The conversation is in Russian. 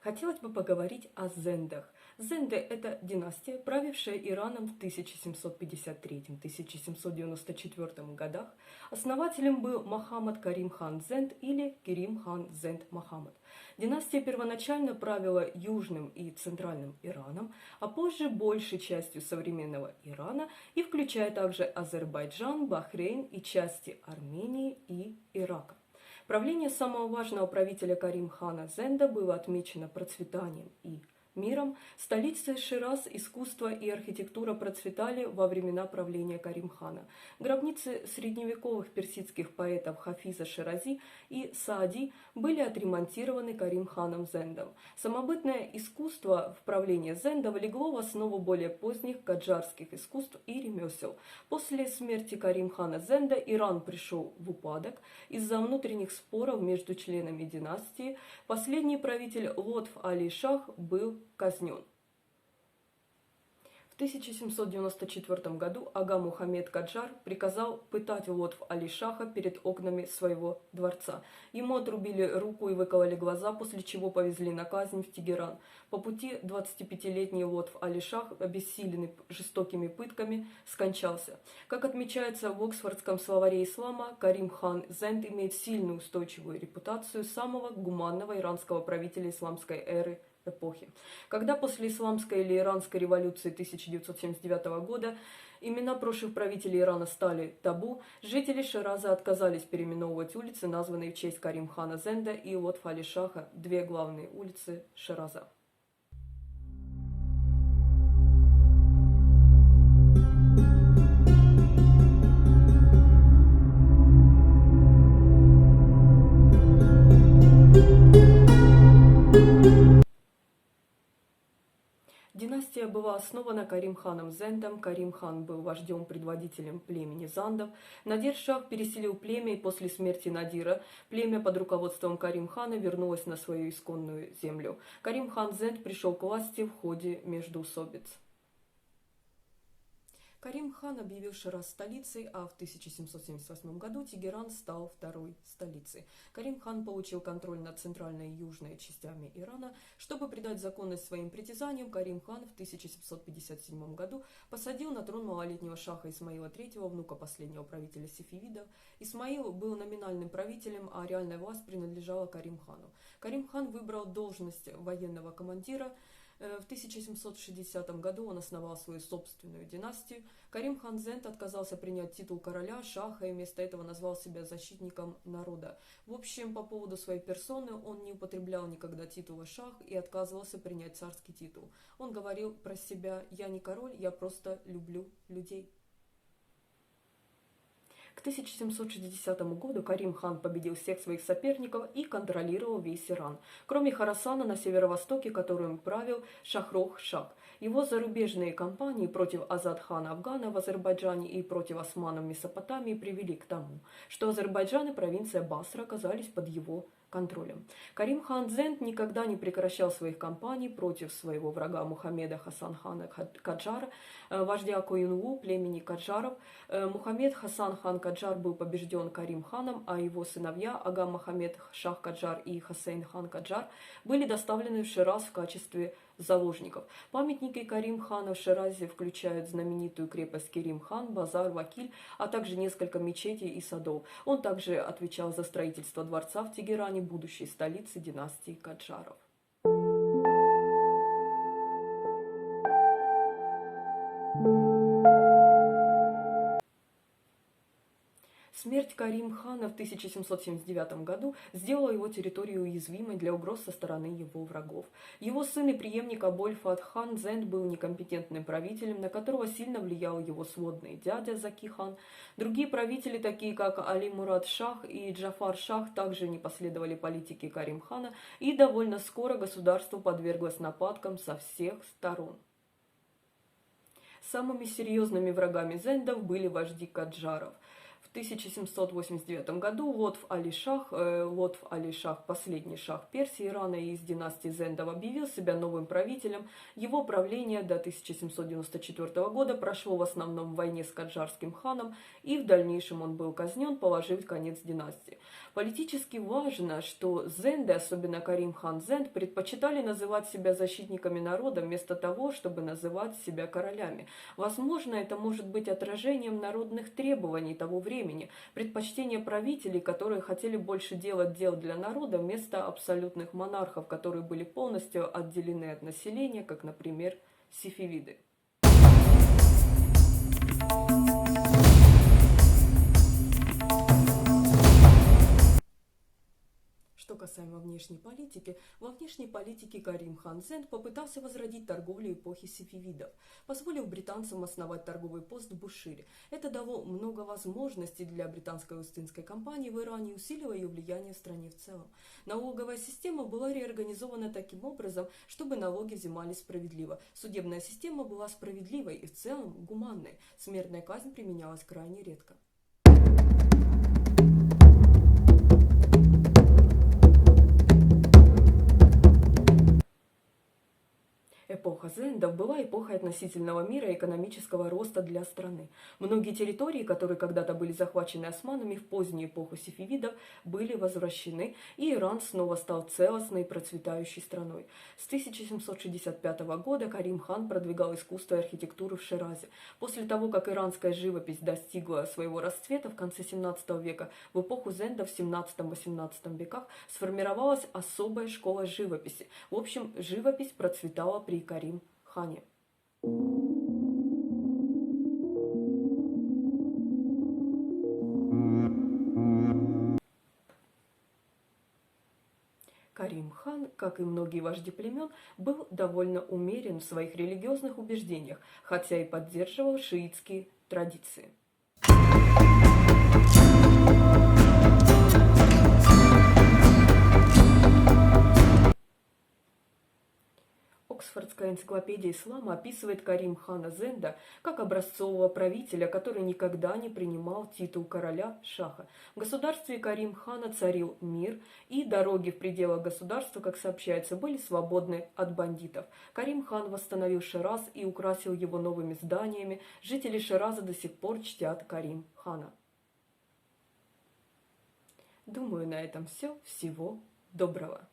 Хотелось бы поговорить о зендах. Зенды – это династия, правившая Ираном в 1753-1794 годах. Основателем был Мохаммад Карим хан Зенд или Керим хан Зенд Мохаммад. Династия первоначально правила Южным и Центральным Ираном, а позже большей частью современного Ирана и включая также Азербайджан, Бахрейн и части Армении и Ирака. Правление самого важного правителя Карим хана Зенда было отмечено процветанием и миром. Столица Шираз, искусство и архитектура процветали во времена правления Карим хана. Гробницы средневековых персидских поэтов Хафиза Ширази и Саади были отремонтированы Карим ханом Зендом. Самобытное искусство в правлении Зенда легло в основу более поздних каджарских искусств и ремесел. После смерти Карим хана Зенда Иран пришел в упадок из-за внутренних споров между членами династии. Последний правитель Лотф Али Шах был казнен. В 1794 году ага Мухаммед Каджар приказал пытать Лотф Али Шаха перед окнами своего дворца. Ему отрубили руку и выкололи глаза, после чего повезли на казнь в Тегеран. По пути 25-летний Лотф Али Шах, обессиленный жестокими пытками, скончался. Как отмечается в Оксфордском словаре ислама, Карим хан Зенд имеет сильную устойчивую репутацию самого гуманного иранского правителя исламской эры эпохи. Когда после исламской или иранской революции 1979 года имена прошлых правителей Ирана стали табу, жители Шираза отказались переименовывать улицы, названные в честь Карим хана Зенда и Лотфа Али Шаха, две главные улицы Шираза. Династия была основана Карим ханом Зендом. Карим хан был вождем-предводителем племени зандов. Надир Шах переселил племя, и после смерти Надира племя под руководством Карим хана вернулось на свою исконную землю. Карим хан Зенд пришел к власти в ходе междоусобиц. Карим хан объявил Шираз столицей, а в 1778 году Тегеран стал второй столицей. Карим хан получил контроль над центральной и южной частями Ирана. Чтобы придать законность своим притязаниям, Карим хан в 1757 году посадил на трон малолетнего шаха Исмаила III, внука последнего правителя сефевидов. Исмаил был номинальным правителем, а реальная власть принадлежала Карим хану. Карим хан выбрал должность военного командира. В 1760 году он основал свою собственную династию. Карим хан Зенд отказался принять титул короля, шаха, и вместо этого назвал себя защитником народа. В общем, по поводу своей персоны он не употреблял никогда титула шах и отказывался принять царский титул. Он говорил про себя: «Я не король, я просто люблю людей». К 1760 году Карим хан победил всех своих соперников и контролировал весь Иран, кроме Хорасана на северо-востоке, которым правил Шахрох Шах. Его зарубежные кампании против Азад-хана Афгана в Азербайджане и против османов в Месопотамии привели к тому, что Азербайджан и провинция Басра оказались под его контролем. Карим хан Зенд никогда не прекращал своих кампаний против своего врага Мухаммеда Хасан хана Каджара, вождя Коюнлу, племени Каджаров. Мухаммед Хасан хан Каджар был побежден Карим ханом, а его сыновья ага Мохаммед Шах Каджар и Хасейн хан Каджар были доставлены в Шираз в качестве заложников. Памятники Карим хана в Ширазе включают знаменитую крепость Керим хан, базар, Вакиль, а также несколько мечетей и садов. Он также отвечал за строительство дворца в Тегеране, будущей столицы династии Каджаров. Смерть Карим хана в 1779 году сделала его территорию уязвимой для угроз со стороны его врагов. Его сын и преемник Аболь-Фат хан Зенд был некомпетентным правителем, на которого сильно влиял его сводный дядя Заки хан. Другие правители, такие как Али Мурад Шах и Джафар Шах, также не последовали политике Карим хана, и довольно скоро государство подверглось нападкам со всех сторон. Самыми серьезными врагами Зендов были вожди Каджаров. В 1789 году Лотф Али Шах, последний шах Персии, Ирана и из династии Зендов, объявил себя новым правителем. Его правление до 1794 года прошло в основном в войне с каджарским ханом, и в дальнейшем он был казнен, положив конец династии. Политически важно, что Зенды, особенно Карим хан Зенд, предпочитали называть себя защитниками народа вместо того, чтобы называть себя королями. Возможно, это может быть отражением народных требований того времени, предпочтение правителей, которые хотели больше делать дел для народа, вместо абсолютных монархов, которые были полностью отделены от населения, как, например, сефевиды. Что касаемо внешней политики, во внешней политике Карим хан Зенд попытался возродить торговлю эпохи сефевидов, позволив британцам основать торговый пост в Бушире. Это дало много возможностей для британской Ост-Индской компании в Иране, усиливая ее влияние в стране в целом. Налоговая система была реорганизована таким образом, чтобы налоги взимались справедливо. Судебная система была справедливой и в целом гуманной. Смертная казнь применялась крайне редко. Эпоха Зендов была эпохой относительного мира и экономического роста для страны. Многие территории, которые когда-то были захвачены османами в позднюю эпоху сефевидов, были возвращены, и Иран снова стал целостной и процветающей страной. С 1765 года Карим хан продвигал искусство и архитектуру в Ширазе. После того, как иранская живопись достигла своего расцвета в конце 17 века, в эпоху Зендов в 17-18 веках сформировалась особая школа живописи. В общем, живопись процветала при Карим хане. Карим хан, как и многие вожди племен, был довольно умерен в своих религиозных убеждениях, хотя и поддерживал шиитские традиции. Оксфордская энциклопедия ислама описывает Карим хана Зенда как образцового правителя, который никогда не принимал титул короля шаха. В государстве Карим хана царил мир, и дороги в пределах государства, как сообщается, были свободны от бандитов. Карим хан восстановил Шираз и украсил его новыми зданиями. Жители Шираза до сих пор чтят Карим хана. Думаю, на этом все. Всего доброго.